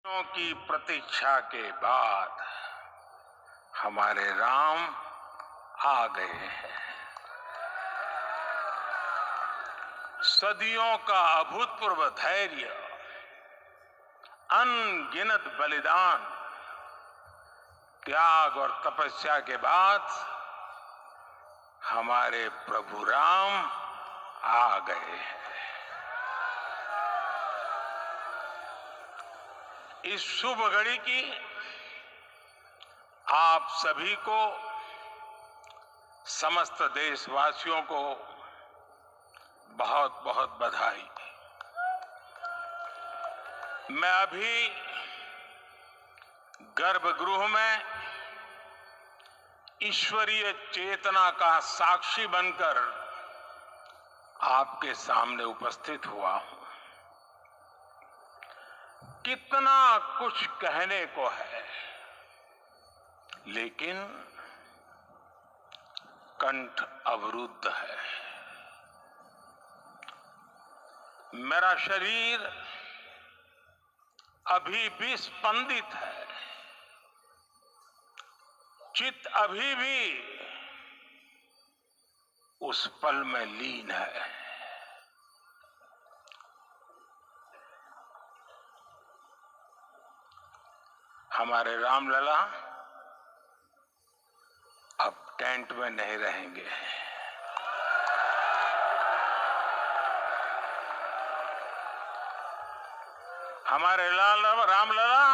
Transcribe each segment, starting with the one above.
वर्षों की प्रतीक्षा के बाद हमारे राम आ गए हैं। सदियों का अभूतपूर्व धैर्य, अनगिनत बलिदान, त्याग और तपस्या के बाद हमारे प्रभु राम आ गए हैं। इस शुभ घड़ी की आप सभी को, समस्त देशवासियों को बहुत बहुत बधाई। मैं अभी गर्भगृह में ईश्वरीय चेतना का साक्षी बनकर आपके सामने उपस्थित हुआ हूं। कितना कुछ कहने को है, लेकिन कंठ अवरुद्ध है। मेरा शरीर अभी भी स्पंदित है, चित्त अभी भी उस पल में लीन है। हमारे रामलला अब टेंट में नहीं रहेंगे। हमारे रामलला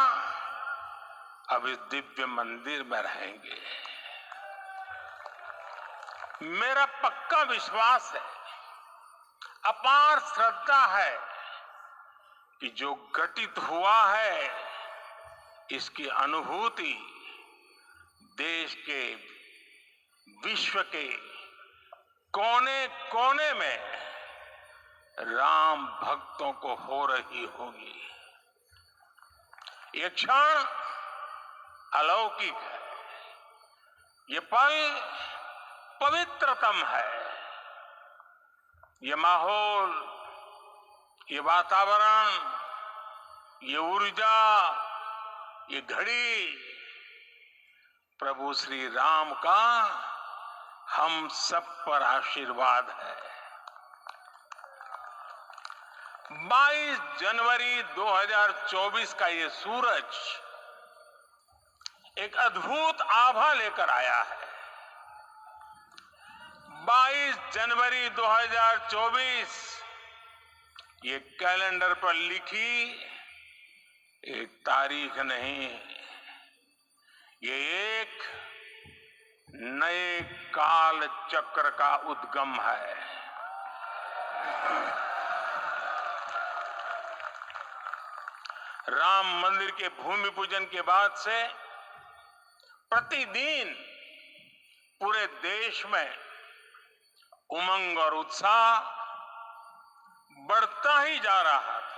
अब इस दिव्य मंदिर में रहेंगे। मेरा पक्का विश्वास है, अपार श्रद्धा है कि जो घटित हुआ है इसकी अनुभूति देश के, विश्व के कोने कोने में राम भक्तों को हो रही होगी। ये क्षण अलौकिक है, ये पल पवित्रतम है। ये माहौल, ये वातावरण, ये ऊर्जा, ये घड़ी प्रभु श्री राम का हम सब पर आशीर्वाद है। 22 जनवरी 2024 का ये सूरज एक अद्भुत आभा लेकर आया है। 22 जनवरी 2024 ये कैलेंडर पर लिखी एक तारीख नहीं, ये एक नए काल चक्र का उद्गम है। राम मंदिर के भूमि पूजन के बाद से प्रतिदिन पूरे देश में उमंग और उत्साह बढ़ता ही जा रहा था।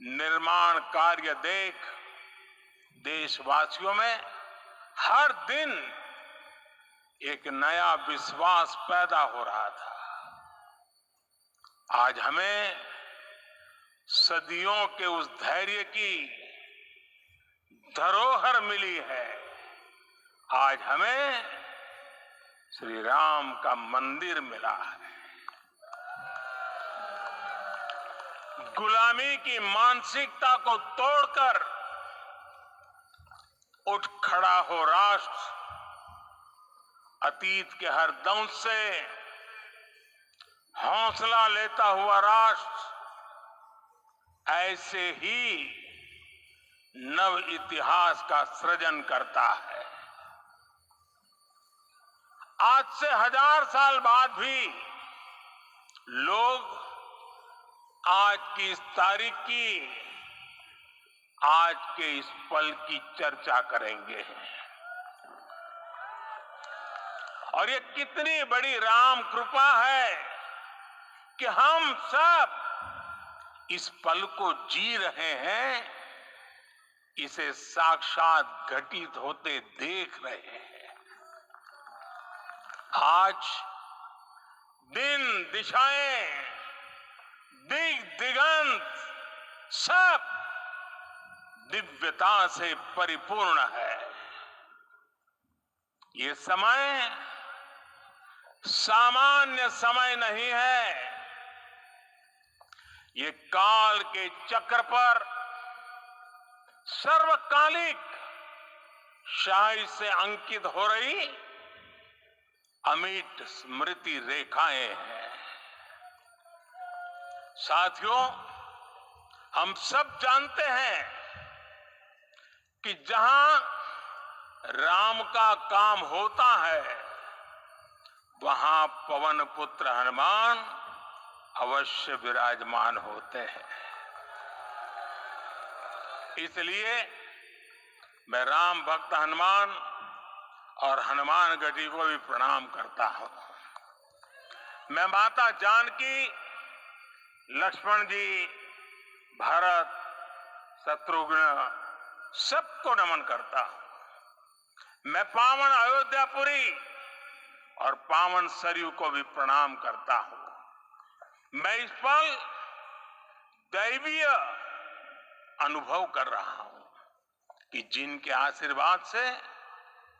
निर्माण कार्य देख देशवासियों में हर दिन एक नया विश्वास पैदा हो रहा था। आज हमें सदियों के उस धैर्य की धरोहर मिली है। आज हमें श्री राम का मंदिर मिला है। गुलामी की मानसिकता को तोड़कर उठ खड़ा हो राष्ट्र। अतीत के हर दंश से हौसला लेता हुआ राष्ट्र ऐसे ही नव इतिहास का सृजन करता है। आज से 1000 साल बाद भी लोग आज की इस तारीख की, आज के इस पल की चर्चा करेंगे। और ये कितनी बड़ी राम कृपा है कि हम सब इस पल को जी रहे हैं, इसे साक्षात घटित होते देख रहे हैं। आज दिन, दिशाएं, दिग दिगंत सब दिव्यता से परिपूर्ण है। ये समय सामान्य समय नहीं है। ये काल के चक्र पर सर्वकालिक शाही से अंकित हो रही अमिट स्मृति रेखाएं हैं। साथियों, हम सब जानते हैं कि जहां राम का काम होता है वहां पवन पुत्र हनुमान अवश्य विराजमान होते हैं। इसलिए मैं राम भक्त हनुमान और हनुमान गढ़ी को भी प्रणाम करता हूं। मैं माता जानकी, लक्ष्मण जी, भरत, शत्रुघ्न सबको नमन करता हूं। मैं पावन अयोध्यापुरी और पावन सरयू को भी प्रणाम करता हूं। मैं इस पल दैवीय अनुभव कर रहा हूं कि जिनके आशीर्वाद से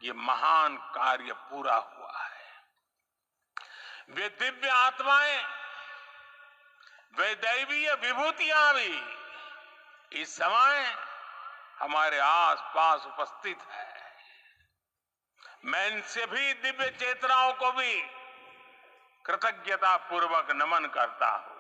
ये महान कार्य पूरा हुआ है। वे दिव्य आत्माएं, वे दैवीय विभूतियां भी इस समय हमारे आसपास उपस्थित है। मैं इनसे भी दिव्य चेतनाओं को भी कृतज्ञता पूर्वक नमन करता हूं।